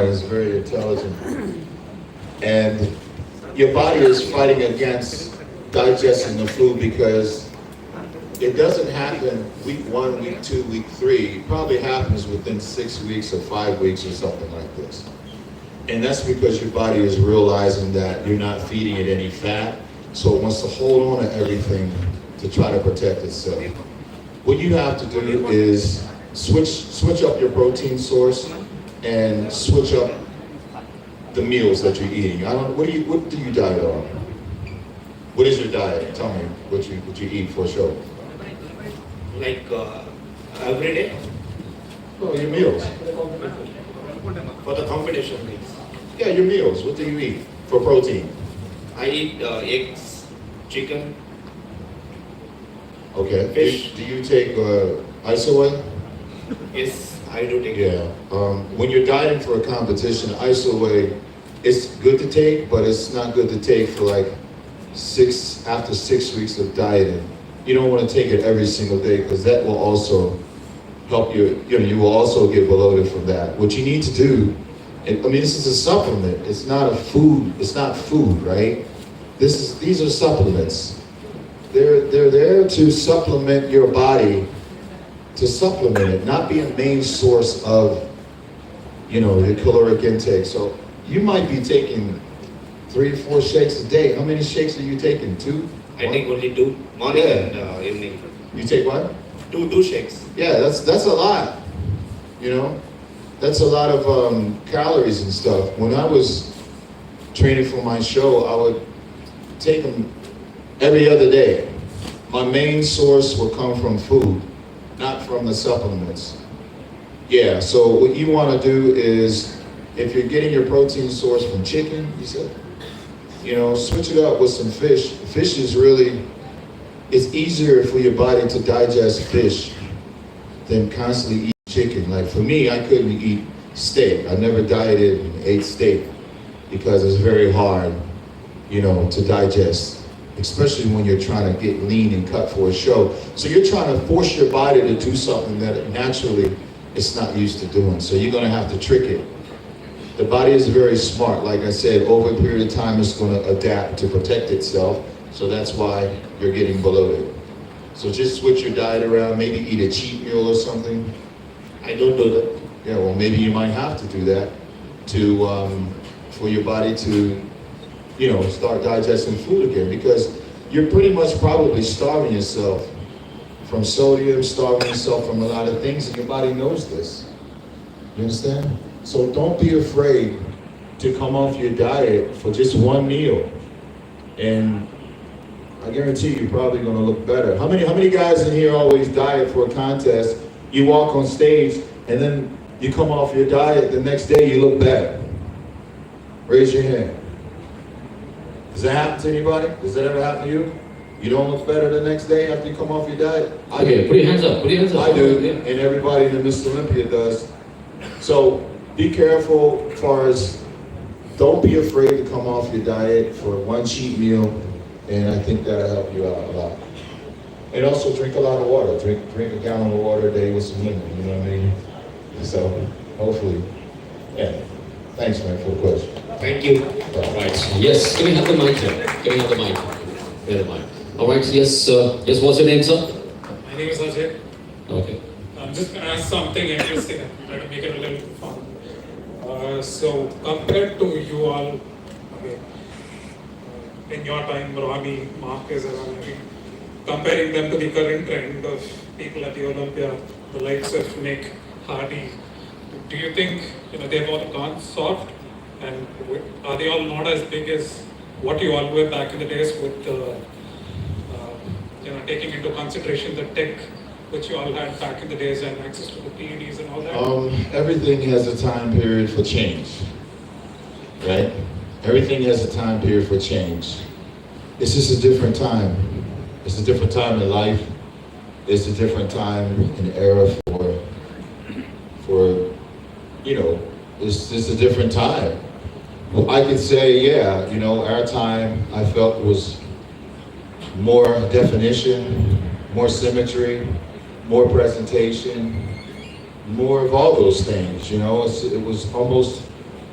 is very intelligent, and your body is fighting against digesting the food because it doesn't happen week 1, week 2, week 3. It probably happens within 6 weeks or 5 weeks or something like this. And that's because your body is realizing that you're not feeding it any fat, so it wants to hold on to everything to try to protect itself. What you have to do is switch up your protein source and switch up the meals that you're eating. What do you diet on? What is your diet? Tell me what you eat for sure. Like every day? No, your meals. For the competition meals. Yeah, your meals. What do you eat for protein? I eat eggs, chicken. Okay. Fish. Do you take isolate? Yes, I do take. Yeah. When you're dieting for a competition, isolate, it's good to take, but it's not good to take for like after 6 weeks of dieting. You don't want to take it every single day because that will also help you. You will also get bloated from that. What you need to do, this is a supplement. It's not a food. It's not food, right? These are supplements. They're there to supplement your body, to supplement it, not be a main source of, the caloric intake. So you might be taking 3 or 4 shakes a day. How many shakes are you taking? 2? I take only 2, morning and evening. You take what? 2 shakes. Yeah, that's a lot. That's a lot of calories and stuff. When I was training for my show, I would take them every other day. My main source would come from food, not from the supplements. Yeah, so what you want to do is, if you're getting your protein source from chicken, you said, switch it up with some fish. Fish is it's easier for your body to digest fish than constantly eat chicken. Like for me, I couldn't eat steak. I never dieted and ate steak because it's very hard, to digest, especially when you're trying to get lean and cut for a show. So you're trying to force your body to do something that naturally it's not used to doing. So you're going to have to trick it. The body is very smart. Like I said, over a period of time, it's going to adapt to protect itself. So that's why you're getting bloated. So just switch your diet around. Maybe eat a cheat meal or something. I don't do that. Yeah, well, maybe you might have to do that for your body to, start digesting food again, because you're pretty much probably starving yourself from sodium, starving yourself from a lot of things, and your body knows this. You understand? So don't be afraid to come off your diet for just one meal, and I guarantee you're probably going to look better. How many guys in here always diet for a contest? You walk on stage and then you come off your diet, the next day you look better. Raise your hand. Does that happen to anybody? Does that ever happen to you? You don't look better the next day after you come off your diet? Okay, put your hands up, put your hands up. I do, and everybody in the Miss Olympia does. So be careful as far as, don't be afraid to come off your diet for one cheat meal, and I think that'll help you out a lot. And also drink a lot of water. Drink a gallon of water a day with some lemon, you know what I mean? So hopefully, yeah. Thanks, man, for the question. Thank you. Right. Yes. Can we have the mic here? Can we have the mic? Get the mic. All right. Yes. Yes. What's your name, sir? My name is Ajay. Okay. I'm just going to ask something interesting and try to make it a little fun. So compared to you all, in your time, Rami, Marquez, comparing them to the current trend of people at the Olympia, the likes of Nick, Hardy, do you think they've all gone soft, and are they all not as big as what you all were back in the days with taking into consideration the tech which you all had back in the days and access to the PEDs and all that? Everything has a time period for change, right? Everything has a time period for change. It's just a different time. It's a different time in life. It's a different time and era for it's just a different time. Well, I could say, yeah, our time I felt was more definition, more symmetry, more presentation, more of all those things. It was almost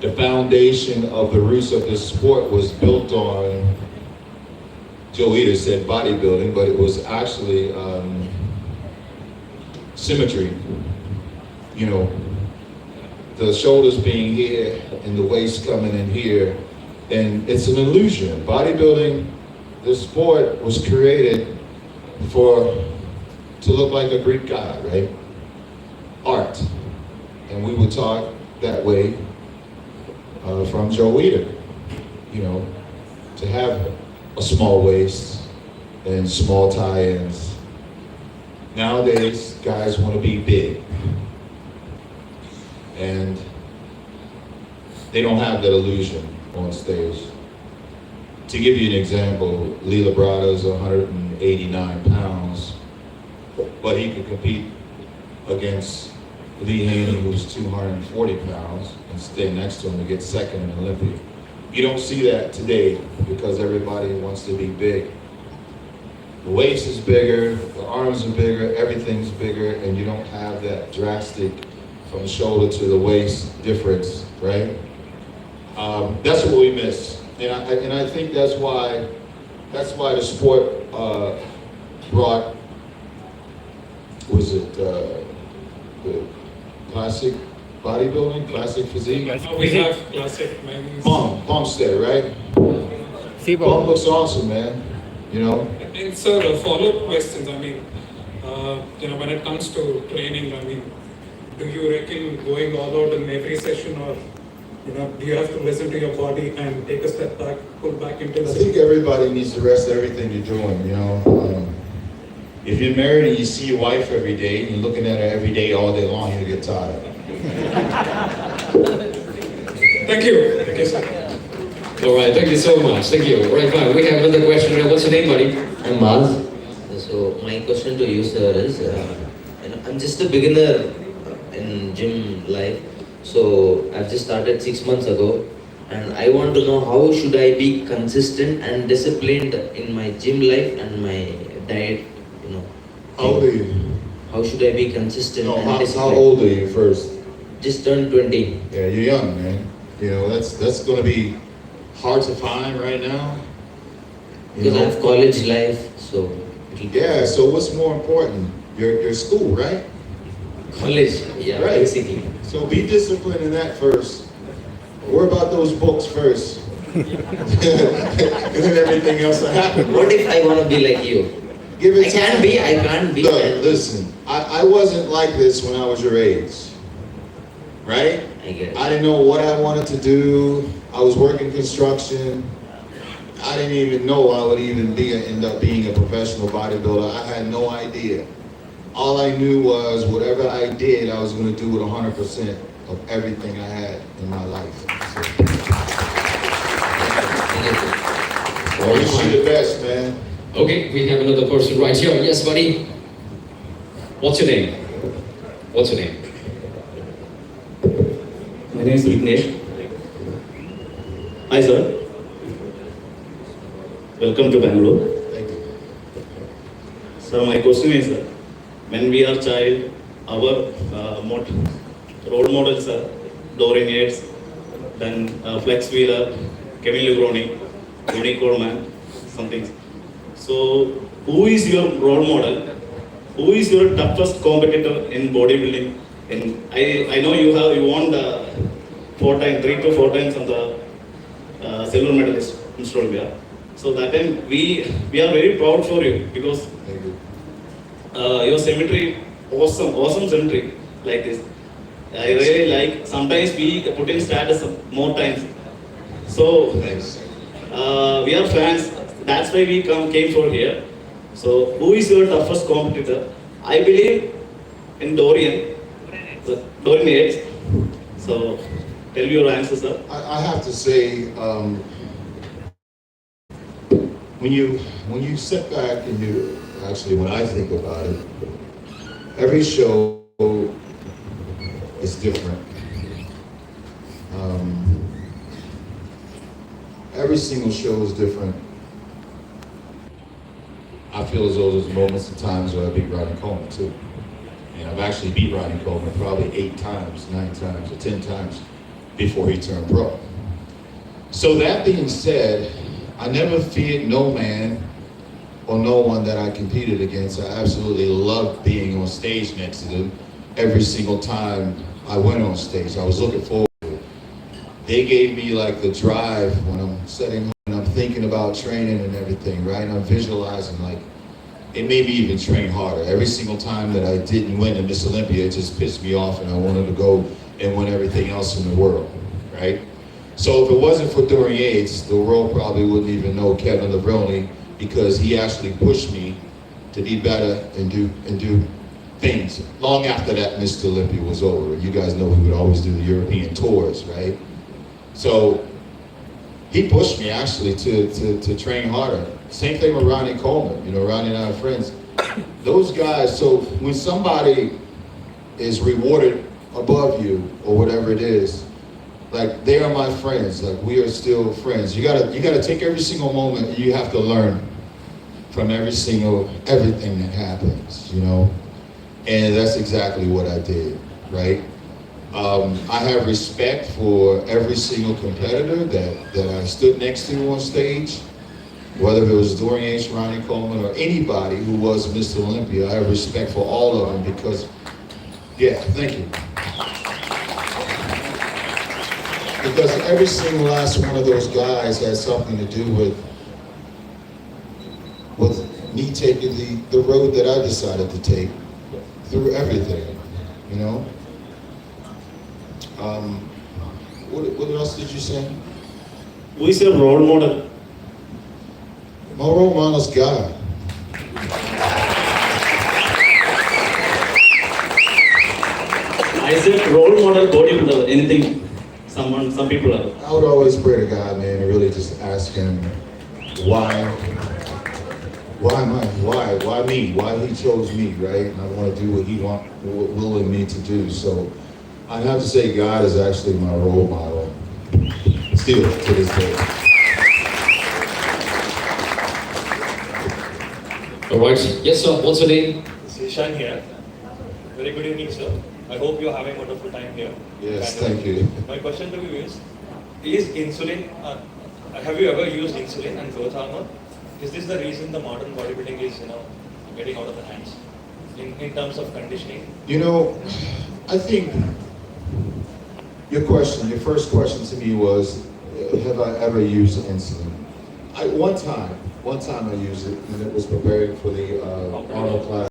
the foundation of the roots of this sport was built on, Joe Eder said bodybuilding, but it was actually symmetry. You know, the shoulders being here and the waist coming in here, and it's an illusion. Bodybuilding, the sport was created to look like a Greek god, right? Art. And we were taught that way from Joe Eder, you know, to have a small waist and small tie-ins. Nowadays, guys want to be big. And they don't have that illusion on stage. To give you an example, Lee Labrada's 189 pounds, but he could compete against Lee Haney, who's 240 pounds, and stay next to him to get second in Olympia. You don't see that today because everybody wants to be big. The waist is bigger, the arms are bigger, everything's bigger, and you don't have that drastic from the shoulder to the waist difference, right? That's what we miss, and I think that's why the sport brought, was it the classic bodybuilding, classic physique? Now we have classic men's. Bumstead, right? Bump looks awesome, man. You know. And sir, follow-up questions. I mean, you know, when it comes to training, I mean, do you reckon going all out in every session, or you know, do you have to listen to your body and take a step back, pull back into the? I think everybody needs to rest everything you're doing. You know, if you're married and you see your wife every day, and you're looking at her every day, all day long, you'll get tired. Thank you. Thank you, sir. All right, thank you so much. Thank you. Right now, we have another question. What's your name, buddy? I'm Maz. So my question to you, sir, is I'm just a beginner in gym life. So I've just started 6 months ago, and I want to know how should I be consistent and disciplined in my gym life and my diet. You know. How old are you? How should I be consistent No, and how disciplined? old are you first? Just turned 20. Yeah, you're young, man. You know, that's going to be hard to find right now. You Because I know? have college life, so it'll be Yeah, so what's more important? Your school, right? college. Yeah, Right. basically. So be disciplined in that first. Worry about those books first. And then everything else will happen. What if I want to be like you? Give it I time. can't be. I can't be. Look, listen, I wasn't like this when I was your age. Right? I get it. I didn't know what I wanted to do. I was working construction. I didn't even know I would even end up being a professional bodybuilder. I had no idea. All I knew was whatever I did, I was going to do with 100% of everything I had in my life. So, I wish you the best, man. Okay, we have another person right here. Yes, buddy. What's your name? What's your name? My name is Vignesh. Hi sir. Welcome to Bangalore. Thank you. So my question is, when we are child, our role models are Dorian Yates, then Flex Wheeler, Kevin Levrone, Tony Coleman, something. So who is your role model? Who is your toughest competitor in bodybuilding? And I know you won the 3 to 4 times on the silver medalist in Australia. So that time we are very proud for you because Thank you. your symmetry, awesome symmetry like this. I really like. Sometimes we put in status more times. So Thanks. we are fans. That's why we came for here. So who is your toughest competitor? I believe in Dorian Yates. So tell me your answer, sir. I have to say, when you sit back and you, actually when I think about it, every show is different. Every single show is different. I feel as though there's moments and times where I beat Ronnie Coleman too. And I've actually beat Ronnie Coleman probably 8 times, 9 times, or 10 times. before he turned pro. So that being said, I never feared no man or no one that I competed against. I absolutely loved being on stage next to them every single time I went on stage. I was looking forward to it. They gave me like the drive when I'm setting and I'm thinking about training and everything, right? And I'm visualizing, like, it made me even train harder. Every single time that I didn't win in Miss Olympia, it just pissed me off and I wanted to go and win everything else in the world, right? So if it wasn't for Dorian Yates, the world probably wouldn't even know Kevin Levrone, because he actually pushed me to be better and do things. Long after that Mr. Olympia was over. You guys know we would always do the European tours, right? So he pushed me actually to train harder. Same thing with Ronnie Coleman. You know, Ronnie and I are friends. Those guys, so when somebody is rewarded above you or whatever it is, like, they are my friends. Like, we are still friends. You gotta take every single moment, and you have to learn from everything that happens, you know? And that's exactly what I did, right? I have respect for every single competitor that I stood next to on stage, whether it was Dorian Yates, Ronnie Coleman, or anybody who was Mr. Olympia. I have respect for all of them because, yeah, thank you. Because every single last one of those guys had something to do with me taking the road that I decided to take through everything, you know? What else did you say? Who is your role model? My role model is God. I said role model bodybuilder, anything, some people are. I would always pray to God, man, and really just ask him why me? Why he chose me, right? And I want to do what he willing me to do. So I have to say God is actually my role model, still to this day. All right. Yes, sir. What's your name? Ishan here. Very good evening, sir. I hope you're having a wonderful time here. Yes, And, thank you. My question to you is insulin, have you ever used insulin and growth hormone? Is this the reason the modern bodybuilding is, getting out of the hands in terms of conditioning? You know, I think your first question to me was, have I ever used insulin? One time I used it, and it was preparing for the Arnold class.